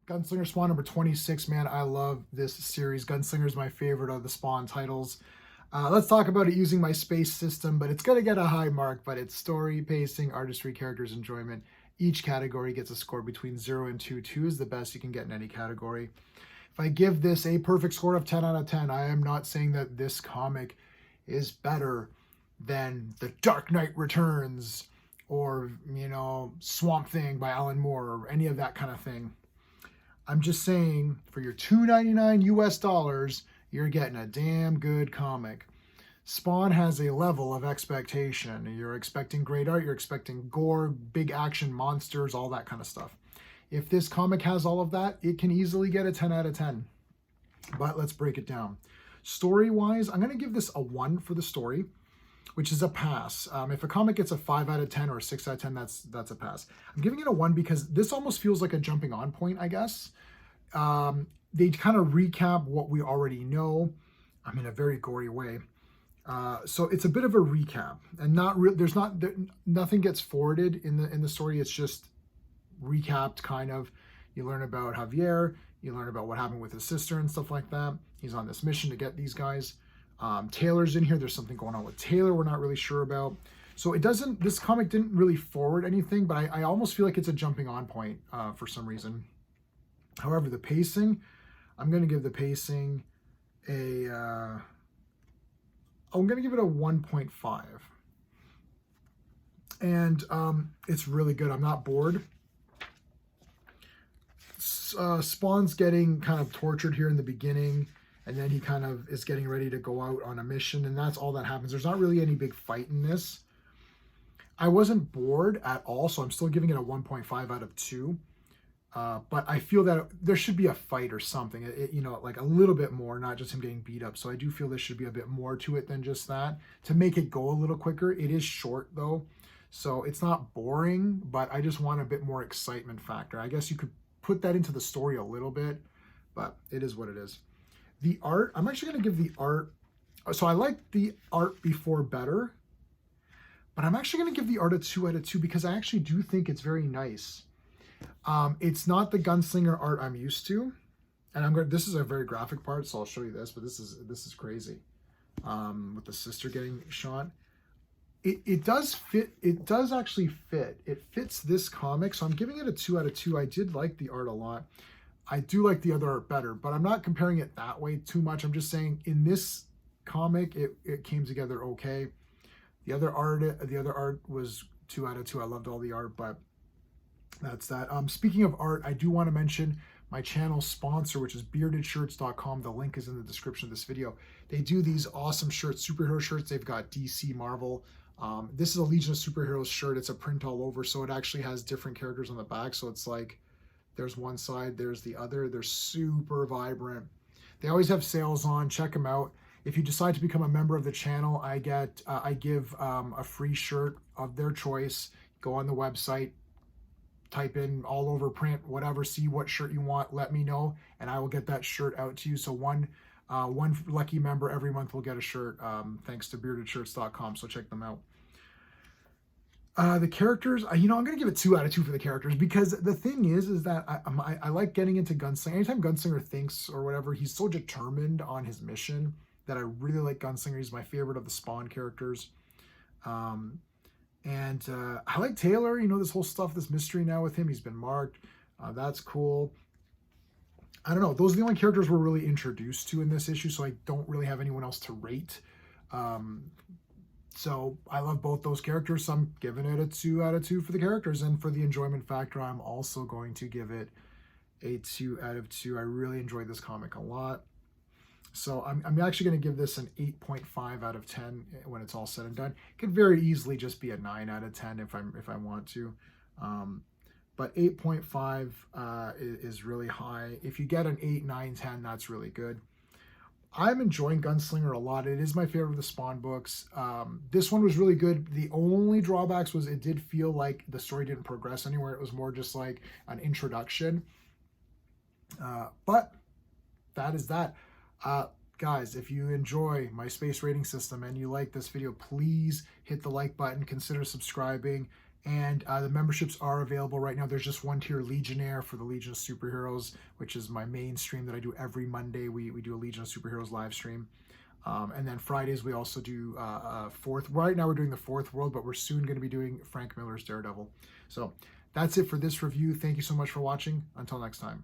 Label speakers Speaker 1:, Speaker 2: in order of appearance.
Speaker 1: Gunslinger Spawn number 26, man, I love this series. Gunslinger is my favorite of the Spawn titles. Let's talk about it using my space system, but it's going to get a high mark, but it's story, pacing, artistry, characters, enjoyment. Each category gets a score between 0 and 2. 2 is the best you can get in any category. If I give this a perfect score of 10 out of 10, I am not saying that this comic is better than The Dark Knight Returns or, Swamp Thing by Alan Moore or any of that kind of thing. I'm just saying, for your $2.99 US dollars, you're getting a damn good comic. Spawn has a level of expectation. You're expecting great art, you're expecting gore, big action monsters, all that kind of stuff. If this comic has all of that, it can easily get a 10 out of 10. But let's break it down. Story-wise, I'm going to give this a 1 for the story, which is a pass. If a comic gets a 5 out of 10 or a 6 out of 10, that's a pass. I'm giving it a 1 because this almost feels like a jumping on point, I guess. They kind of recap what we already know. In a very gory way. So it's a bit of a recap, and nothing gets forwarded in the story. It's just recapped, kind of. You learn about Javier, you learn about what happened with his sister and stuff like that. He's on this mission to get these guys. Taylor's in here. There's something going on with Taylor we're not really sure about. So this comic didn't really forward anything, but I almost feel like it's a jumping on point for some reason. However, the pacing, I'm going to give the pacing I'm going to give it a 1.5. And it's really good. I'm not bored. Spawn's getting kind of tortured here in the beginning, and then he kind of is getting ready to go out on a mission, and that's all that happens. There's not really any big fight in this. I wasn't bored at all, so I'm still giving it a 1.5 out of 2. But I feel that there should be a fight or something, like a little bit more, not just him getting beat up. So I do feel there should be a bit more to it than just that to make it go a little quicker. It is short though, so it's not boring, but I just want a bit more excitement factor. I guess you could put that into the story a little bit, but it is what it is. The art, I'm actually going to give the art, so I like the art before better, but I'm actually going to give the art a 2 out of 2 because I actually do think it's very nice. It's not the Gunslinger art I'm used to, and this is a very graphic part, so I'll show you this, but this is crazy. With the sister getting shot. It does fit, it does actually fit. It fits this comic, so I'm giving it a 2 out of 2. I did like the art a lot. I do like the other art better, but I'm not comparing it that way too much. I'm just saying in this comic, it came together okay. The other art was 2 out of 2. I loved all the art, but that's that. Speaking of art, I do want to mention my channel sponsor, which is beardedshirts.com. The link is in the description of this video. They do these awesome shirts, superhero shirts. They've got DC, Marvel. This is a Legion of Superheroes shirt. It's a print all over, so it actually has different characters on the back. So it's like there's one side, there's the other. They're super vibrant. They always have sales on. Check them out. If you decide to become a member of the channel, I give a free shirt of their choice. Go on the website, type in all over print, whatever, see what shirt you want, let me know, and I will get that shirt out to you. So one lucky member every month will get a shirt, thanks to beardedshirts.com, so check them out. The characters, I'm going to give it 2 out of 2 for the characters, because the thing is that I like getting into Gunslinger. Anytime Gunslinger thinks or whatever, he's so determined on his mission that I really like Gunslinger. He's my favorite of the Spawn characters. And I like Taylor, this whole stuff, this mystery now with him. He's been marked. That's cool. I don't know. Those are the only characters we're really introduced to in this issue, so I don't really have anyone else to rate. So I love both those characters, so I'm giving it a 2 out of 2 for the characters. And for the enjoyment factor, I'm also going to give it a 2 out of 2. I really enjoyed this comic a lot. So I'm actually going to give this an 8.5 out of 10 when it's all said and done. It could very easily just be a 9 out of 10 if I want to. But 8.5 is really high. If you get an 8, 9, 10, that's really good. I'm enjoying Gunslinger a lot. It is my favorite of the Spawn books. This one was really good. The only drawbacks was it did feel like the story didn't progress anywhere. It was more just like an introduction. But that is that. Guys, if you enjoy my space rating system and you like this video, please hit the like button, consider subscribing, And the memberships are available right now. There's just one tier, Legionnaire, for the Legion of Superheroes, which is my main stream that I do every Monday. We do a Legion of Superheroes live stream. And then Fridays, we also do fourth. Right now, we're doing the Fourth World, but we're soon going to be doing Frank Miller's Daredevil. So that's it for this review. Thank you so much for watching. Until next time.